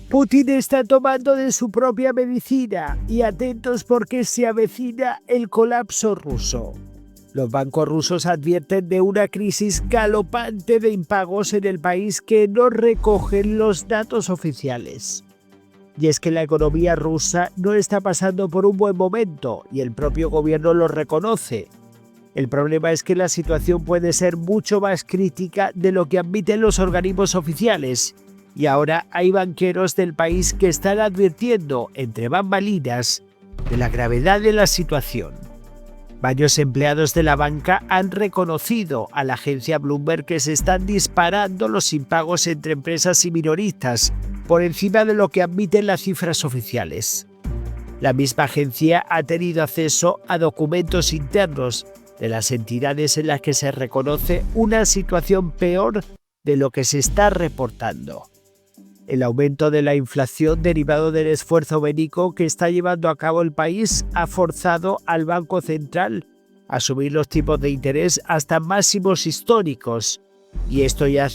Putin está tomando de su propia medicina y atentos porque se avecina el colapso ruso. Los bancos rusos advierten de una crisis galopante de impagos en el país que no recogen los datos oficiales. Y es que la economía rusa no está pasando por un buen momento y el propio gobierno lo reconoce. El problema es que la situación puede ser mucho más crítica de lo que admiten los organismos oficiales. Y ahora hay banqueros del país que están advirtiendo, entre bambalinas, de la gravedad de la situación. Varios empleados de la banca han reconocido a la agencia Bloomberg que se están disparando los impagos entre empresas y minoristas, por encima de lo que admiten las cifras oficiales. La misma agencia ha tenido acceso a documentos internos de las entidades en las que se reconoce una situación peor de lo que se está reportando. El aumento de la inflación derivado del esfuerzo bélico que está llevando a cabo el país ha forzado al Banco Central a subir los tipos de interés hasta máximos históricos, y esto ya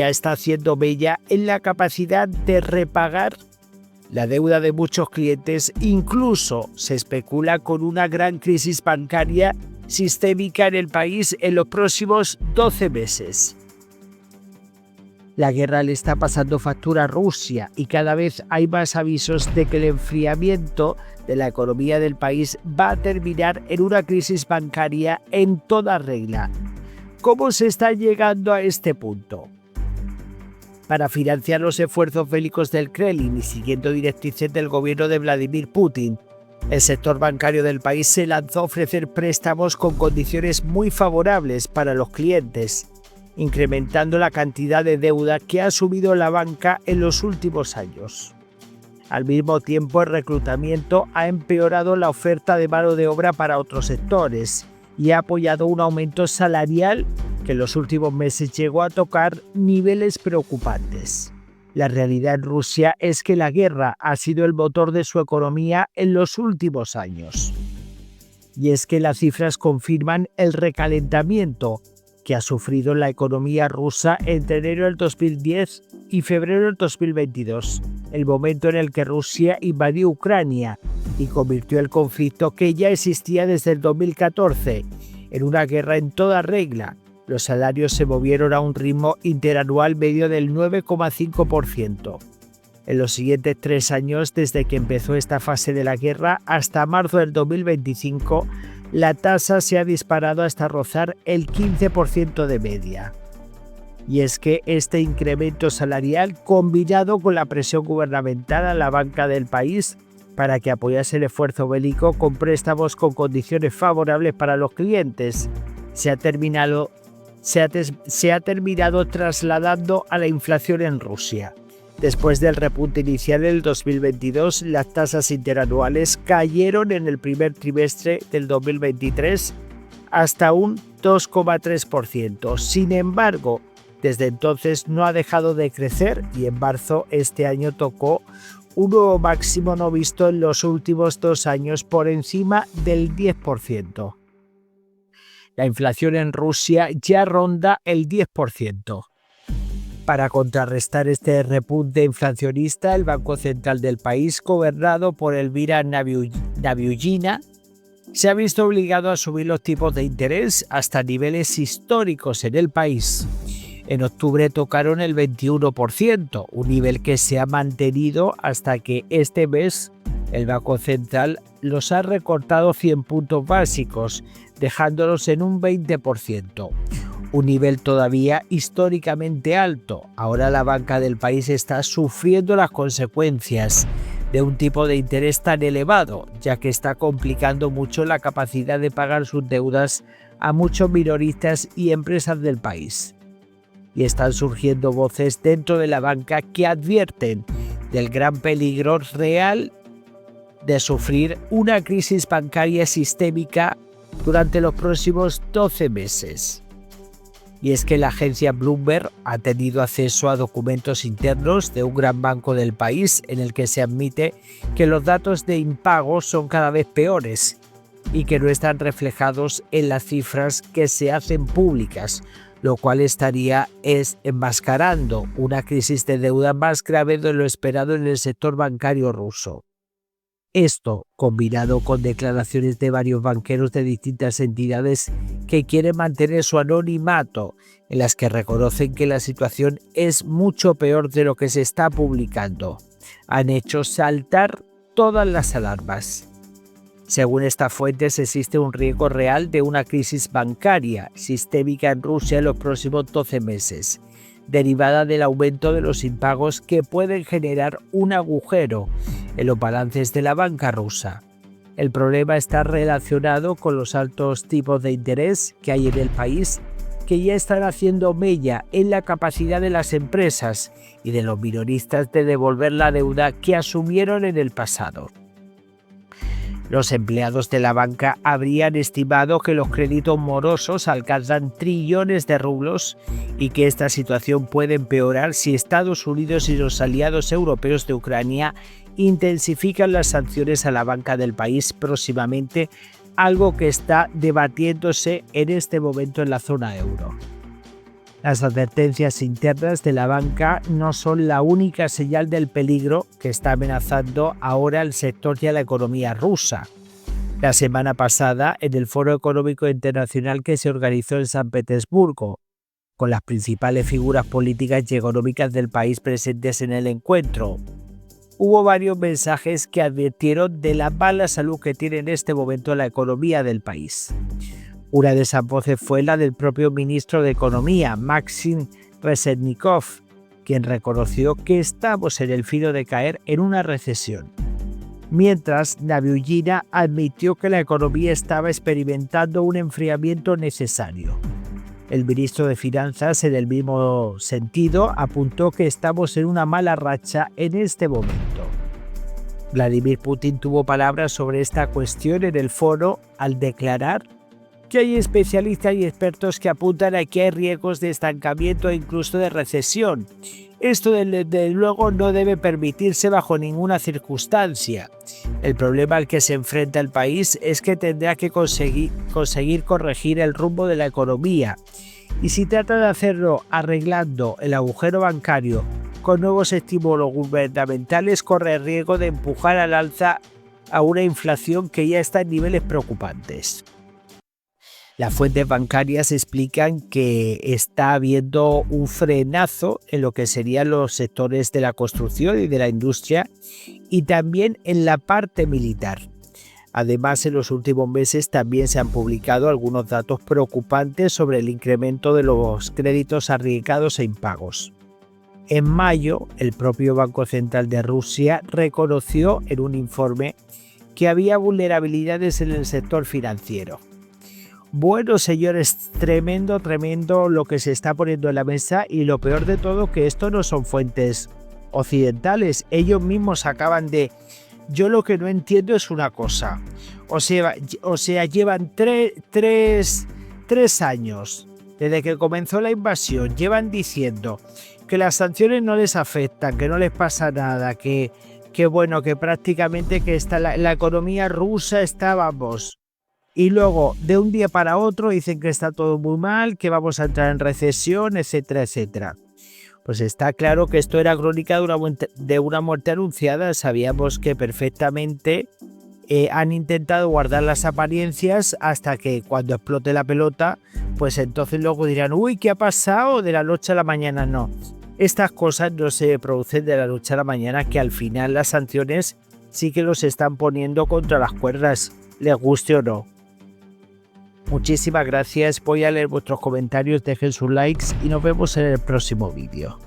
está haciendo mella en la capacidad de repagar la deuda de muchos clientes. Incluso se especula con una gran crisis bancaria sistémica en el país en los próximos 12 meses. La guerra le está pasando factura a Rusia y cada vez hay más avisos de que el enfriamiento de la economía del país va a terminar en una crisis bancaria en toda regla. ¿Cómo se está llegando a este punto? Para financiar los esfuerzos bélicos del Kremlin y siguiendo directrices del gobierno de Vladimir Putin, el sector bancario del país se lanzó a ofrecer préstamos con condiciones muy favorables para los clientes, incrementando la cantidad de deuda que ha asumido la banca en los últimos años. Al mismo tiempo, el reclutamiento ha empeorado la oferta de mano de obra para otros sectores y ha apoyado un aumento salarial que en los últimos meses llegó a tocar niveles preocupantes. La realidad en Rusia es que la guerra ha sido el motor de su economía en los últimos años. Y es que las cifras confirman el recalentamiento que ha sufrido la economía rusa entre enero del 2010 y febrero del 2022, el momento en el que Rusia invadió Ucrania y convirtió el conflicto que ya existía desde el 2014 en una guerra en toda regla. Los salarios se movieron a un ritmo interanual medio del 9,5%. En los siguientes 3 años, desde que empezó esta fase de la guerra hasta marzo del 2025, la tasa se ha disparado hasta rozar el 15% de media. Y es que este incremento salarial, combinado con la presión gubernamental a la banca del país para que apoyase el esfuerzo bélico con préstamos con condiciones favorables para los clientes, se ha terminado trasladando a la inflación en Rusia. Después del repunte inicial del 2022, las tasas interanuales cayeron en el primer trimestre del 2023 hasta un 2,3%. Sin embargo, desde entonces no ha dejado de crecer y en marzo este año tocó un nuevo máximo no visto en los últimos 2 años, por encima del 10%. La inflación en Rusia ya ronda el 10%. Para contrarrestar este repunte inflacionista, el Banco Central del país, gobernado por Elvira Nabiullina, se ha visto obligado a subir los tipos de interés hasta niveles históricos en el país. En octubre tocaron el 21%, un nivel que se ha mantenido hasta que este mes el Banco Central los ha recortado 100 puntos básicos, dejándolos en un 20%. Un nivel todavía históricamente alto. Ahora la banca del país está sufriendo las consecuencias de un tipo de interés tan elevado, ya que está complicando mucho la capacidad de pagar sus deudas a muchos minoristas y empresas del país. Y están surgiendo voces dentro de la banca que advierten del gran peligro real de sufrir una crisis bancaria sistémica durante los próximos 12 meses. Y es que la agencia Bloomberg ha tenido acceso a documentos internos de un gran banco del país en el que se admite que los datos de impago son cada vez peores y que no están reflejados en las cifras que se hacen públicas, lo cual estaría enmascarando una crisis de deuda más grave de lo esperado en el sector bancario ruso. Esto, combinado con declaraciones de varios banqueros de distintas entidades que quieren mantener su anonimato, en las que reconocen que la situación es mucho peor de lo que se está publicando, han hecho saltar todas las alarmas. Según estas fuentes, existe un riesgo real de una crisis bancaria sistémica en Rusia en los próximos 12 meses, derivada del aumento de los impagos que pueden generar un agujero en los balances de la banca rusa. El problema está relacionado con los altos tipos de interés que hay en el país, que ya están haciendo mella en la capacidad de las empresas y de los minoristas de devolver la deuda que asumieron en el pasado. Los empleados de la banca habrían estimado que los créditos morosos alcanzan trillones de rublos y que esta situación puede empeorar si Estados Unidos y los aliados europeos de Ucrania intensifican las sanciones a la banca del país próximamente, algo que está debatiéndose en este momento en la zona euro. Las advertencias internas de la banca no son la única señal del peligro que está amenazando ahora el sector y a la economía rusa. La semana pasada, en el Foro Económico Internacional que se organizó en San Petersburgo, con las principales figuras políticas y económicas del país presentes en el encuentro, hubo varios mensajes que advirtieron de la mala salud que tiene en este momento la economía del país. Una de esas voces fue la del propio ministro de Economía, Maxim Reznikov, quien reconoció que estamos en el filo de caer en una recesión. Mientras, Nabiullina admitió que la economía estaba experimentando un enfriamiento necesario. El ministro de Finanzas, en el mismo sentido, apuntó que estamos en una mala racha en este momento. Vladimir Putin tuvo palabras sobre esta cuestión en el foro al declarar que hay especialistas y expertos que apuntan a que hay riesgos de estancamiento e incluso de recesión. Esto desde luego no debe permitirse bajo ninguna circunstancia. El problema al que se enfrenta el país es que tendrá que conseguir corregir el rumbo de la economía. Y si trata de hacerlo arreglando el agujero bancario con nuevos estímulos gubernamentales, corre el riesgo de empujar al alza a una inflación que ya está en niveles preocupantes. Las fuentes bancarias explican que está habiendo un frenazo en lo que serían los sectores de la construcción y de la industria y también en la parte militar. Además, en los últimos meses también se han publicado algunos datos preocupantes sobre el incremento de los créditos arriesgados e impagos. En mayo, el propio Banco Central de Rusia reconoció en un informe que había vulnerabilidades en el sector financiero. Bueno, señores, tremendo lo que se está poniendo en la mesa y lo peor de todo que esto no son fuentes occidentales. Ellos mismos acaban de... Yo lo que no entiendo es una cosa. O sea llevan tres años desde que comenzó la invasión. Llevan diciendo que las sanciones no les afectan, que no les pasa nada, que bueno, que prácticamente que está la economía rusa está, vamos... Y luego, de un día para otro, dicen que está todo muy mal, que vamos a entrar en recesión, etcétera, etcétera. Pues está claro que esto era crónica de una muerte anunciada. Sabíamos que perfectamente han intentado guardar las apariencias hasta que cuando explote la pelota, pues entonces luego dirán, uy, ¿qué ha pasado? De la noche a la mañana no. Estas cosas no se producen de la noche a la mañana, que al final las sanciones sí que los están poniendo contra las cuerdas, les guste o no. Muchísimas gracias, voy a leer vuestros comentarios, dejen sus likes y nos vemos en el próximo vídeo.